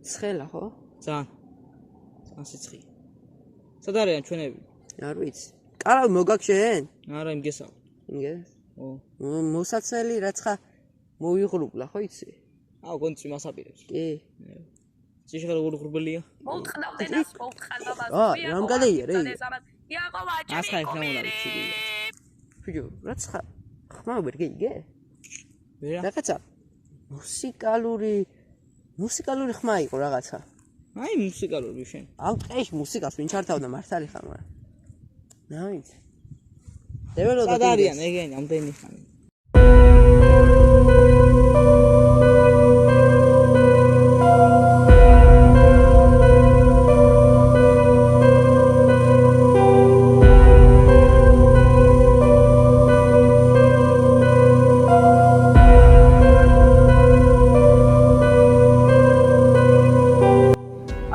ცხელა ხო? ძალიან სიცხი. სად არიან ჩვენები? არ ვიცი. კარავი მოგაგშენ? არა, იმ გესავ. იმგეს? ო. მოსაცელი რაცხა მოიღრუბლა, ხო იცი? აუ, გონცი მასაპირებს. კი. ჭიშხელ გურგრბელია. მოუთხნავდნენ ას მოუთხანებას. რამ გადაია რა? იაყოვა ჩემი კომერი. ფიჯო, რაცხა ხმა ვერ გიგე? ვერა? რაღაცა მუსიკალური ხმა იყო რაღაცა. აი მუსიკალური შენ. ამ ტყეში მუსიკას ვინ ჩართავდა მართალი ხარ მაგრამ. ნაიც. დეველოდა სად არიან ეგენი ამდენი ხანი?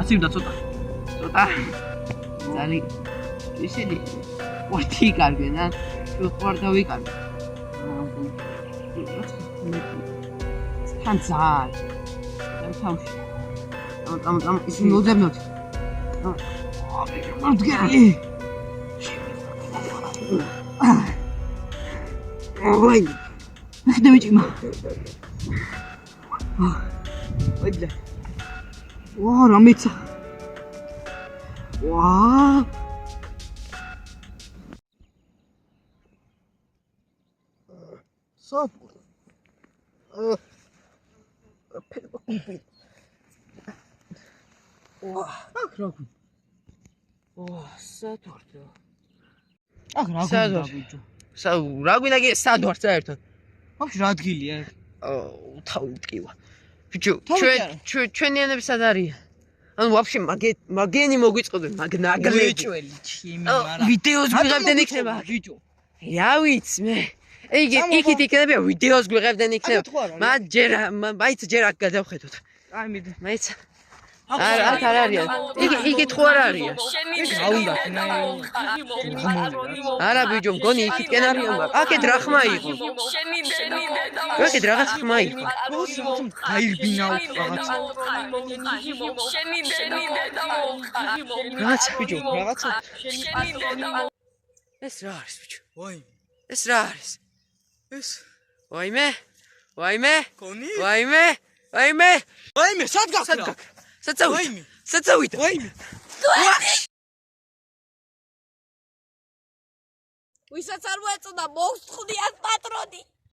ასიმდა ცოტა. ზალი ისინი ვარდი კარგენ ან ვარ დავიკარგე. თან ზარ. თავში. ამ ისინი მოძებნოთ. მდგელი. ვაი. მე მიჭიმა. ვაი. 와, 라미차. 와. 사포. 와, 그러고. 와, 사도르. 그러고. 라구나게 사도르 საერთოდ. 혹시 რა ადგილია? თავი ტკივა. ბიჭო, ჩვენიანები სად არიან? ანუ ვაფშე მაგენი მოგვიწყობენ, მაგნაგლები. ეჭველი ჩემი მარა. ვიდეოს გვიღებდნენ იქნება. ბიჭო. რა ვიცი მე. იქით იქნება ვიდეოს გვიღებდნენ იქნება. მაიც ჯერ აქ გადავხედოთ. აი მიდი. მაიც არ არიან. იქით ხო არ არიან. აუნდა. არა ბიჭო, მგონი იქითკენ არიან, მაგრამ აქეთ რა ხმა იყო? აქეთ რაღაც ხმა იყო. გაირბინა რაღაცა. რაღაცა ბიჭო, რაღაცა. ეს რა არის ბიჭო? ვაიმე. ეს რა არის? ეს ვაიმე? ვაიმე? კონი? ვაიმე? ვაიმე? ვაიმე, სად გაქრა? საწავიდა. ვაიმე. ვისაც არ მოეწოდა მოვსხდიათ პატრონი.